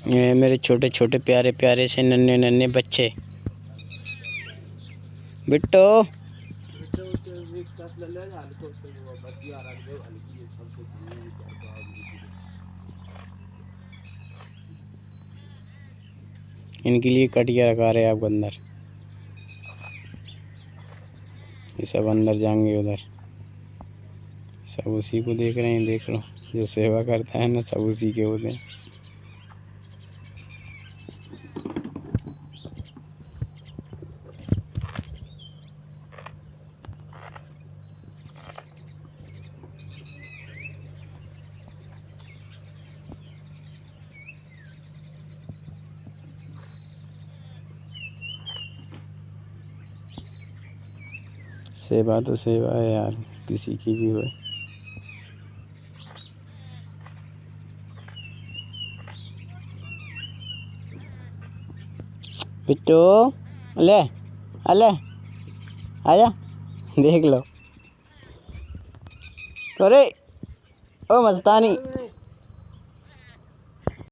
ये मेरे छोटे छोटे प्यारे प्यारे से नन्हे नन्हे बच्चे। बिट्टो इनके लिए कटिया रखा रहे आप अंदर। ये सब अंदर जाएंगे उधर। सब उसी को देख रहे हैं। देख लो जो सेवा करता है ना, सब उसी के होते हैं। सेवा तो सेवा है यार, किसी की भी हो। बिट्टू ले अले आजा, देख लो। अरे ओ मस्तानी।